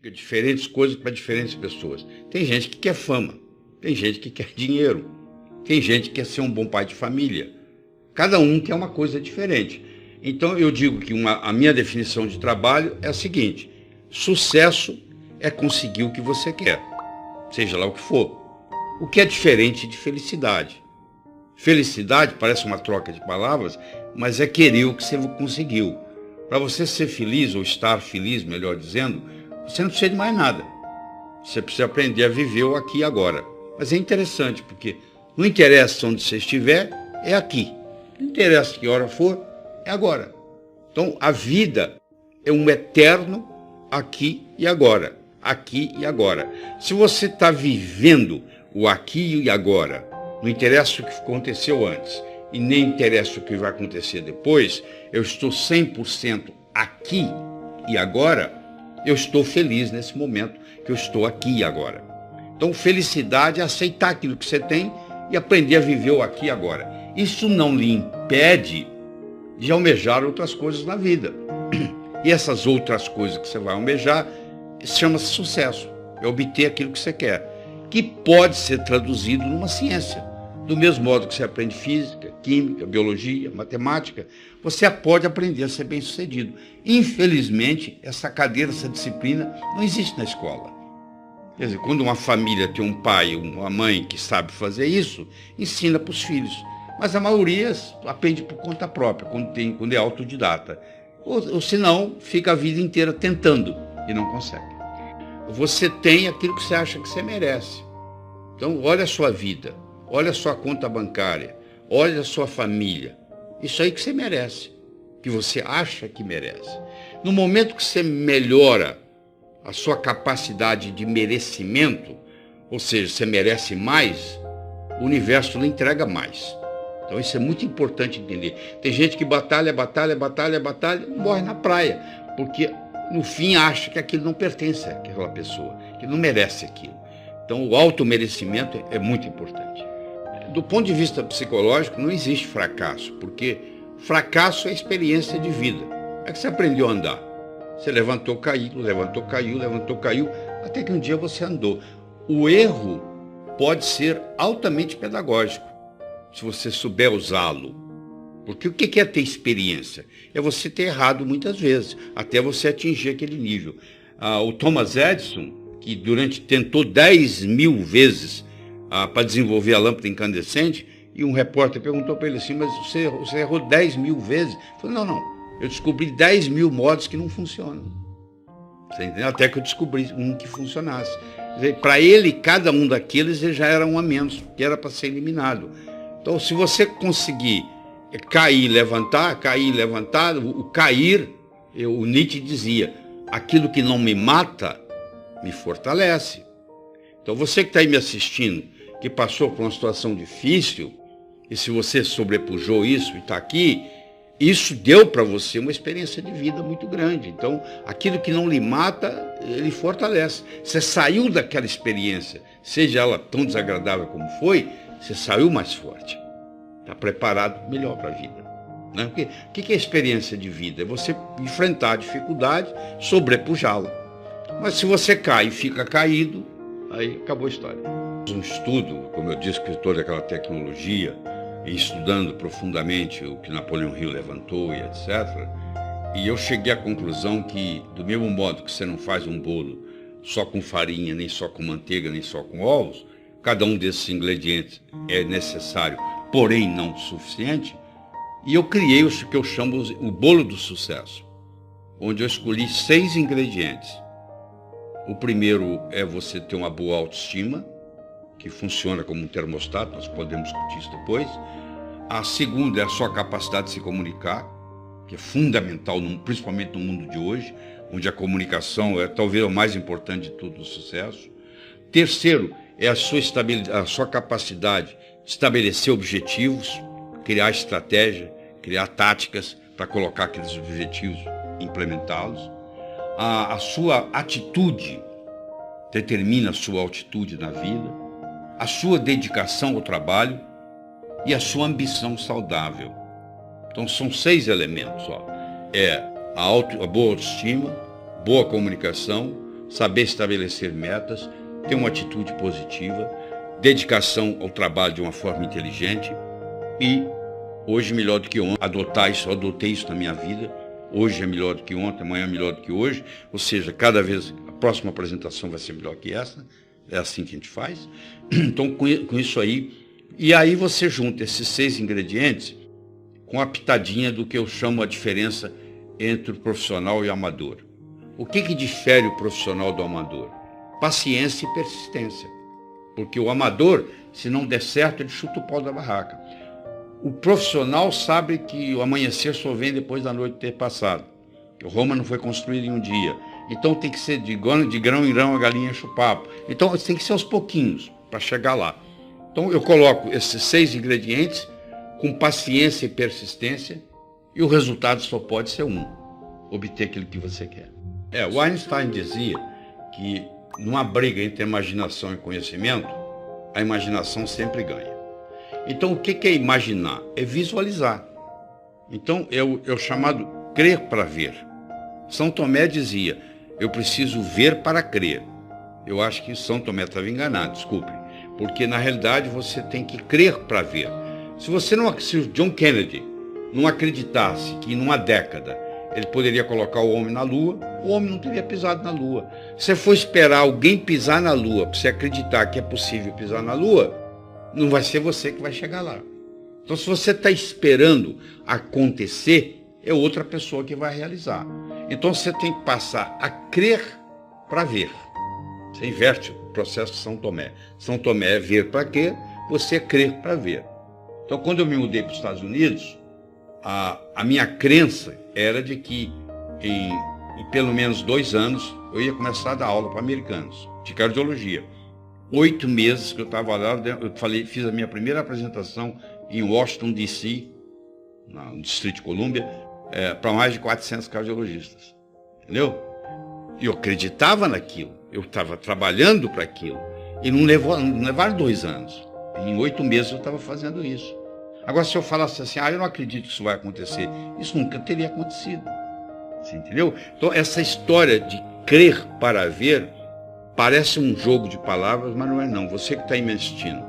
Diferentes coisas para diferentes pessoas. Tem gente que quer fama, tem gente que quer dinheiro, tem gente que quer ser um bom pai de família. Cada um quer uma coisa diferente. Então eu digo que a minha definição de trabalho é a seguinte: sucesso é conseguir o que você quer, seja lá o que for. O que é diferente de felicidade. Felicidade parece uma troca de palavras, mas é querer o que você conseguiu. Para você ser feliz, ou estar feliz, melhor dizendo, você não precisa de mais nada. Você precisa aprender a viver o aqui e agora. Mas é interessante, porque não interessa onde você estiver, é aqui. Não interessa que hora for, é agora. Então, a vida é um eterno aqui e agora. Aqui e agora. Se você está vivendo o aqui e agora, não interessa o que aconteceu antes e nem interessa o que vai acontecer depois, eu estou 100% aqui e agora, eu estou feliz nesse momento que eu estou aqui e agora. Então, felicidade é aceitar aquilo que você tem e aprender a viver o aqui e agora. Isso não lhe impede de almejar outras coisas na vida. E essas outras coisas que você vai almejar chama-se sucesso. É obter aquilo que você quer, que pode ser traduzido numa ciência. Do mesmo modo que você aprende física, química, biologia, matemática, você pode aprender a ser bem-sucedido. Infelizmente, essa cadeira, essa disciplina não existe na escola. Quer dizer, quando uma família tem um pai ou uma mãe que sabe fazer isso, ensina para os filhos. Mas a maioria aprende por conta própria, quando é autodidata. Ou senão, fica a vida inteira tentando e não consegue. Você tem aquilo que você acha que você merece. Então, olha a sua vida. Olha a sua conta bancária, olha a sua família. Isso aí que você merece, que você acha que merece. No momento que você melhora a sua capacidade de merecimento, ou seja, você merece mais, o universo lhe entrega mais. Então isso é muito importante entender. Tem gente que batalha, e morre na praia, porque no fim acha que aquilo não pertence àquela pessoa, que não merece aquilo. Então o automerecimento é muito importante. Do ponto de vista psicológico, não existe fracasso, porque fracasso é experiência de vida. É que você aprendeu a andar. Você levantou, caiu, até que um dia você andou. O erro pode ser altamente pedagógico, se você souber usá-lo. Porque o que é ter experiência? É você ter errado muitas vezes, até você atingir aquele nível. O Thomas Edison, que tentou 10.000 vezes para desenvolver a lâmpada incandescente, e um repórter perguntou para ele assim: mas você errou 10.000 vezes? Ele falou: não, eu descobri 10.000 modos que não funcionam. Você entendeu? Até que eu descobri um que funcionasse. Para ele, cada um daqueles já era um a menos, que era para ser eliminado. Então, se você conseguir cair e levantar, o cair, o Nietzsche dizia: aquilo que não me mata, me fortalece. Então, você que está aí me assistindo, que passou por uma situação difícil, e se você sobrepujou isso e está aqui, isso deu para você uma experiência de vida muito grande. Então, aquilo que não lhe mata, ele fortalece. Você saiu daquela experiência, seja ela tão desagradável como foi, você saiu mais forte. Está preparado melhor para a vida. Né? Porque o que é experiência de vida? É você enfrentar a dificuldade, sobrepujá-la. Mas se você cai e fica caído, aí acabou a história. Um estudo, como eu disse, que toda aquela tecnologia, e estudando profundamente o que Napoleão Hill levantou e etc., e eu cheguei à conclusão que, do mesmo modo que você não faz um bolo só com farinha, nem só com manteiga, nem só com ovos, cada um desses ingredientes é necessário, porém não suficiente, e eu criei o que eu chamo o bolo do sucesso, onde eu escolhi 6 ingredientes. O primeiro é você ter uma boa autoestima, que funciona como um termostato, nós podemos discutir isso depois. A segunda é a sua capacidade de se comunicar, que é fundamental, principalmente no mundo de hoje, onde a comunicação é talvez o mais importante de todo o sucesso. Terceiro é a sua capacidade de estabelecer objetivos, criar estratégia, criar táticas para colocar aqueles objetivos e implementá-los. A sua atitude determina a sua altitude na vida, a sua dedicação ao trabalho e a sua ambição saudável. Então são 6 elementos. É a boa autoestima, boa comunicação, saber estabelecer metas, ter uma atitude positiva, dedicação ao trabalho de uma forma inteligente e, hoje melhor do que ontem, adotei isso na minha vida. Hoje é melhor do que ontem, amanhã é melhor do que hoje, ou seja, cada vez a próxima apresentação vai ser melhor que essa, é assim que a gente faz. Então, com isso aí, e aí você junta esses 6 ingredientes com a pitadinha do que eu chamo a diferença entre o profissional e o amador. O que difere o profissional do amador? Paciência e persistência. Porque o amador, se não der certo, ele chuta o pau da barraca. O profissional sabe que o amanhecer só vem depois da noite ter passado. Que Roma não foi construída em um dia. Então tem que ser de grão em grão a galinha enche o papo. Então tem que ser aos pouquinhos para chegar lá. Então eu coloco esses 6 ingredientes com paciência e persistência e o resultado só pode ser um: obter aquilo que você quer. O Einstein dizia que numa briga entre imaginação e conhecimento, a imaginação sempre ganha. Então, o que é imaginar? É visualizar. Então, é o chamado crer para ver. São Tomé dizia, eu preciso ver para crer. Eu acho que São Tomé estava enganado, desculpe. Porque, na realidade, você tem que crer para ver. Se o John Kennedy não acreditasse que, numa década, ele poderia colocar o homem na Lua, o homem não teria pisado na Lua. Se você for esperar alguém pisar na Lua, para você acreditar que é possível pisar na Lua, não vai ser você que vai chegar lá. Então, se você está esperando acontecer, é outra pessoa que vai realizar. Então, você tem que passar a crer para ver. Você inverte o processo de São Tomé. São Tomé é ver para quê, você é crer para ver. Então, quando eu me mudei para os Estados Unidos, a minha crença era de que em pelo menos 2 anos eu ia começar a dar aula para americanos de cardiologia. 8 meses que eu estava lá, eu fiz a minha primeira apresentação em Washington, D.C., no Distrito de Colômbia, para mais de 400 cardiologistas. Entendeu? E eu acreditava naquilo, eu estava trabalhando para aquilo. E não levaram 2 anos. Em 8 meses eu estava fazendo isso. Agora, se eu falasse assim, eu não acredito que isso vai acontecer, isso nunca teria acontecido. Você entendeu? Então, essa história de crer para ver parece um jogo de palavras, mas não é não. Você que está investindo,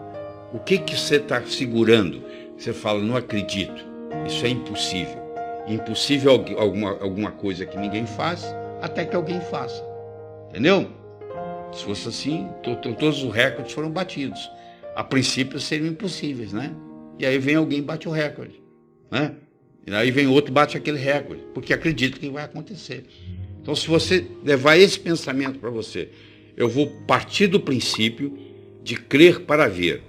o que você está segurando? Você fala, não acredito, isso é impossível. Impossível alguma coisa que ninguém faz, até que alguém faça. Entendeu? Se fosse assim, todos os recordes foram batidos. A princípio seriam impossíveis, né? E aí vem alguém e bate o recorde, né? E aí vem outro e bate aquele recorde, porque acredita que vai acontecer. Então, se você levar esse pensamento para você, eu vou partir do princípio de crer para ver.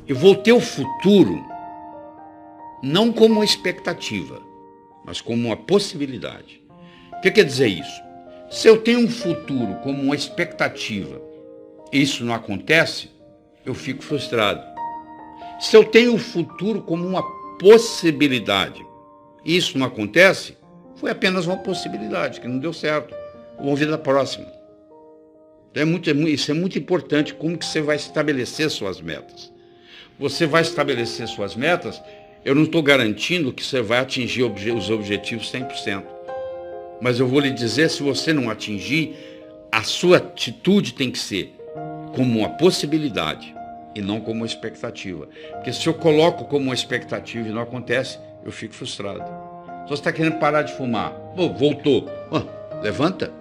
Eu vou ter o futuro não como uma expectativa, mas como uma possibilidade. O que quer dizer isso? Se eu tenho um futuro como uma expectativa e isso não acontece, eu fico frustrado. Se eu tenho o futuro como uma possibilidade e isso não acontece, foi apenas uma possibilidade, que não deu certo. Vamos ver da próxima. Então isso é muito importante, como que você vai estabelecer suas metas. Você vai estabelecer suas metas, eu não estou garantindo que você vai atingir os objetivos 100%. Mas eu vou lhe dizer, se você não atingir, a sua atitude tem que ser como uma possibilidade e não como uma expectativa. Porque se eu coloco como uma expectativa e não acontece, eu fico frustrado. Se você está querendo parar de fumar, voltou, levanta,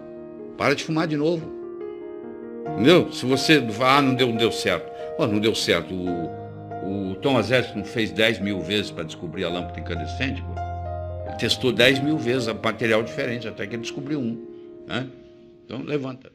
para de fumar de novo. Entendeu? Se você não deu certo. Não deu certo. O Thomas Edison fez 10 mil vezes para descobrir a lâmpada incandescente. Ele testou 10 mil vezes material diferente, até que ele descobriu um. Né? Então, levanta.